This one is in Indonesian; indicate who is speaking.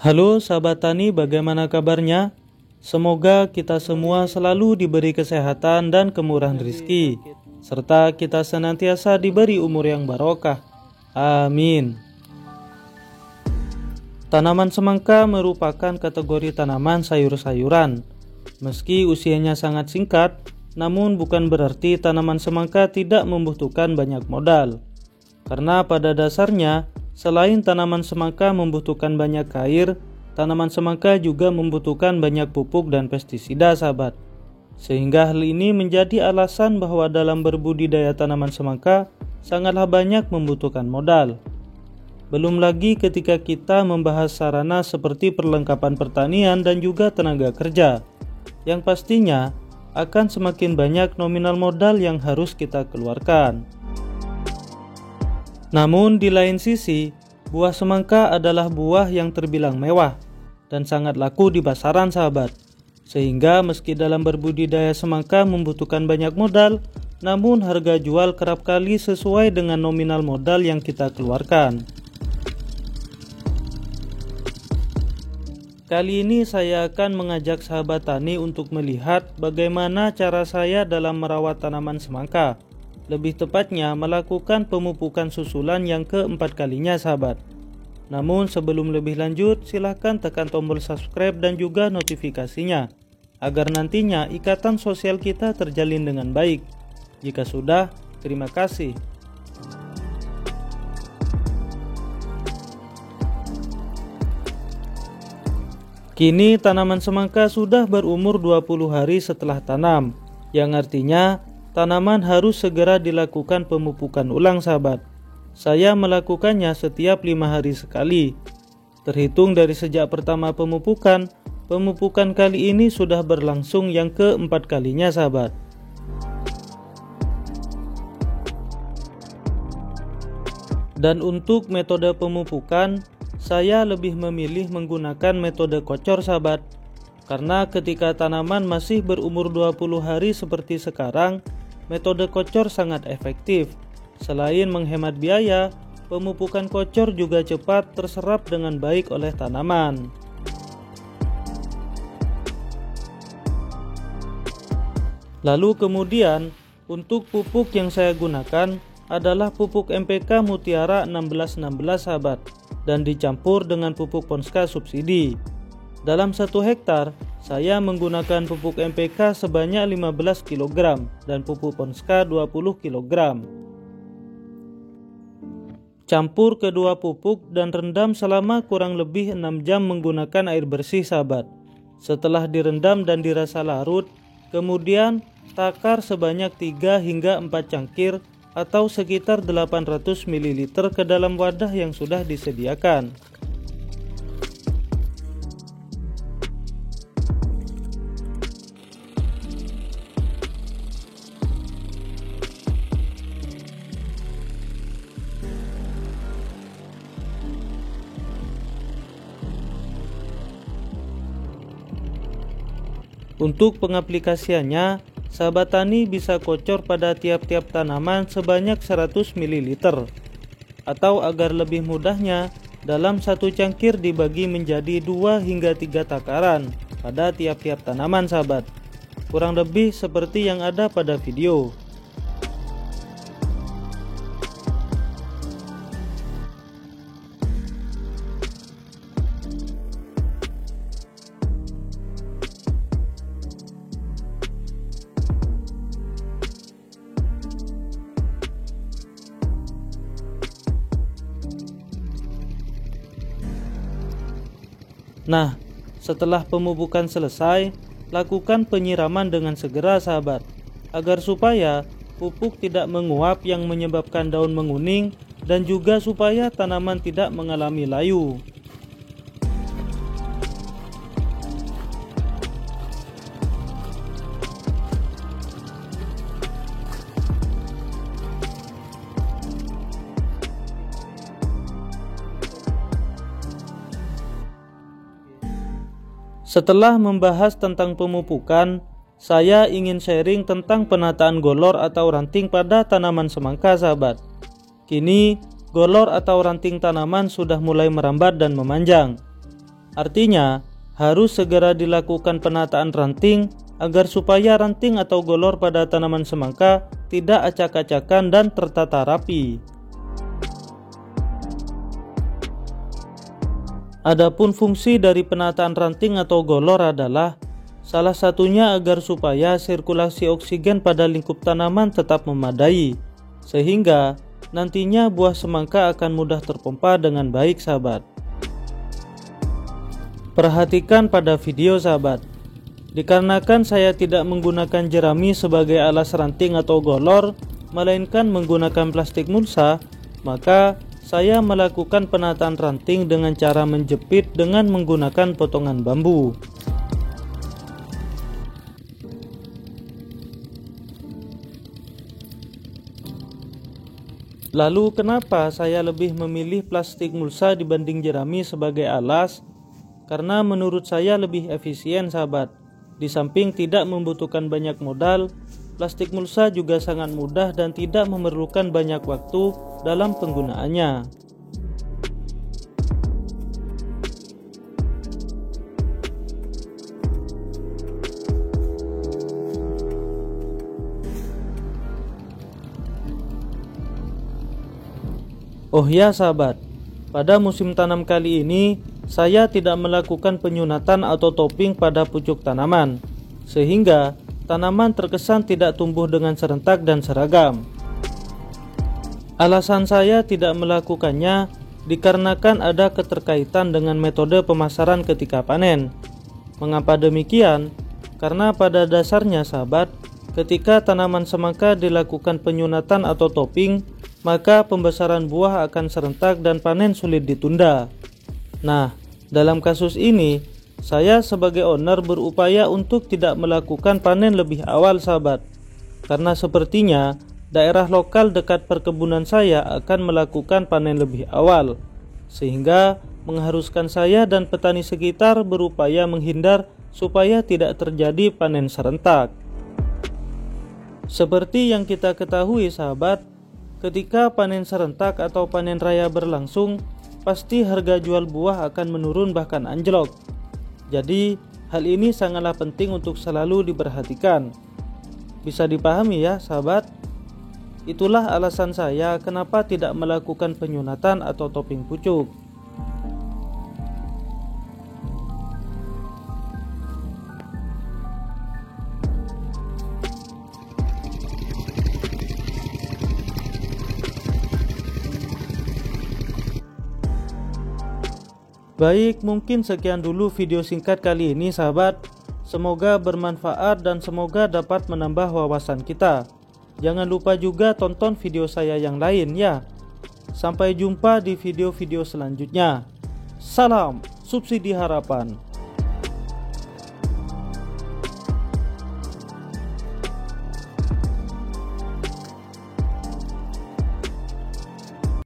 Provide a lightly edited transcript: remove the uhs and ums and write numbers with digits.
Speaker 1: Halo sahabat tani, bagaimana kabarnya? Semoga kita semua selalu diberi kesehatan dan kemurahan rezeki, serta kita senantiasa diberi umur yang barokah. Amin. Tanaman semangka merupakan kategori tanaman sayur-sayuran. Meski usianya sangat singkat, namun bukan berarti tanaman semangka tidak membutuhkan banyak modal. Karena pada dasarnya, selain tanaman semangka membutuhkan banyak air, tanaman semangka juga membutuhkan banyak pupuk dan pestisida, sahabat. Sehingga hal ini menjadi alasan bahwa dalam berbudidaya tanaman semangka sangatlah banyak membutuhkan modal. Belum lagi ketika kita membahas sarana seperti perlengkapan pertanian dan juga tenaga kerja, yang pastinya akan semakin banyak nominal modal yang harus kita keluarkan. Namun di lain sisi, buah semangka adalah buah yang terbilang mewah dan sangat laku di pasaran, sahabat. Sehingga meski dalam berbudidaya semangka membutuhkan banyak modal, namun harga jual kerap kali sesuai dengan nominal modal yang kita keluarkan. Kali ini saya akan mengajak sahabat tani untuk melihat bagaimana cara saya dalam merawat tanaman semangka. Lebih tepatnya melakukan pemupukan susulan yang keempat kalinya, sahabat. Namun sebelum lebih lanjut, silahkan tekan tombol subscribe dan juga notifikasinya, agar nantinya ikatan sosial kita terjalin dengan baik. Jika sudah, terima kasih. Kini tanaman semangka sudah berumur 20 hari setelah tanam, yang artinya tanaman harus segera dilakukan pemupukan ulang, sahabat. Saya melakukannya setiap 5 hari sekali. Terhitung dari sejak pertama pemupukan kali ini sudah berlangsung yang keempat kalinya, sahabat. Dan untuk metode pemupukan, saya lebih memilih menggunakan metode kocor, sahabat. Karena ketika tanaman masih berumur 20 hari seperti sekarang, metode kocor sangat efektif. Selain menghemat biaya, pemupukan kocor juga cepat terserap dengan baik oleh tanaman. Lalu kemudian, untuk pupuk yang saya gunakan adalah pupuk NPK Mutiara 1616, sahabat, dan dicampur dengan pupuk Ponska subsidi. Dalam 1 hektar, saya menggunakan pupuk NPK sebanyak 15 kg dan pupuk Ponska 20 kg. Campur kedua pupuk dan rendam selama kurang lebih 6 jam menggunakan air bersih, sahabat. Setelah direndam dan dirasa larut, kemudian takar sebanyak 3 hingga 4 cangkir atau sekitar 800 ml ke dalam wadah yang sudah disediakan. Untuk pengaplikasiannya, sahabat tani bisa kocor pada tiap-tiap tanaman sebanyak 100 ml. Atau agar lebih mudahnya, dalam 1 cangkir dibagi menjadi 2 hingga 3 takaran pada tiap-tiap tanaman, sahabat. Kurang lebih seperti yang ada pada video. Nah, setelah pemupukan selesai, lakukan penyiraman dengan segera, sahabat, agar supaya pupuk tidak menguap yang menyebabkan daun menguning dan juga supaya tanaman tidak mengalami layu. Setelah membahas tentang pemupukan, saya ingin sharing tentang penataan golor atau ranting pada tanaman semangka, sahabat. Kini, golor atau ranting tanaman sudah mulai merambat dan memanjang. Artinya, harus segera dilakukan penataan ranting agar supaya ranting atau golor pada tanaman semangka tidak acak-acakan dan tertata rapi. Adapun fungsi dari penataan ranting atau golor adalah salah satunya agar supaya sirkulasi oksigen pada lingkup tanaman tetap memadai, sehingga nantinya buah semangka akan mudah terpompa dengan baik, sahabat. Perhatikan pada video, sahabat. Dikarenakan saya tidak menggunakan jerami sebagai alas ranting atau golor, melainkan menggunakan plastik mulsa, maka saya melakukan penataan ranting dengan cara menjepit dengan menggunakan potongan bambu. Lalu kenapa saya lebih memilih plastik mulsa dibanding jerami sebagai alas? Karena menurut saya lebih efisien, sahabat. Di samping tidak membutuhkan banyak modal, plastik mulsa juga sangat mudah dan tidak memerlukan banyak waktu dalam penggunaannya. Oh ya, sahabat, pada musim tanam kali ini saya tidak melakukan penyunatan atau topping pada pucuk tanaman, sehingga tanaman terkesan tidak tumbuh dengan serentak dan seragam. Alasan saya tidak melakukannya dikarenakan ada keterkaitan dengan metode pemasaran ketika panen. Mengapa demikian? Karena pada dasarnya, sahabat, ketika tanaman semangka dilakukan penyunatan atau topping, maka pembesaran buah akan serentak dan panen sulit ditunda. Nah, dalam kasus ini, saya sebagai owner berupaya untuk tidak melakukan panen lebih awal, sahabat. Karena sepertinya daerah lokal dekat perkebunan saya akan melakukan panen lebih awal, sehingga mengharuskan saya dan petani sekitar berupaya menghindar supaya tidak terjadi panen serentak. Seperti yang kita ketahui, sahabat, ketika panen serentak atau panen raya berlangsung, pasti harga jual buah akan menurun bahkan anjlok. Jadi, hal ini sangatlah penting untuk selalu diperhatikan. Bisa dipahami ya, sahabat? Itulah alasan saya kenapa tidak melakukan penyunatan atau topping pucuk. Baik, mungkin sekian dulu video singkat kali ini, sahabat. Semoga bermanfaat dan semoga dapat menambah wawasan kita. Jangan lupa juga tonton video saya yang lain ya. Sampai jumpa di video-video selanjutnya. Salam subsidi harapan.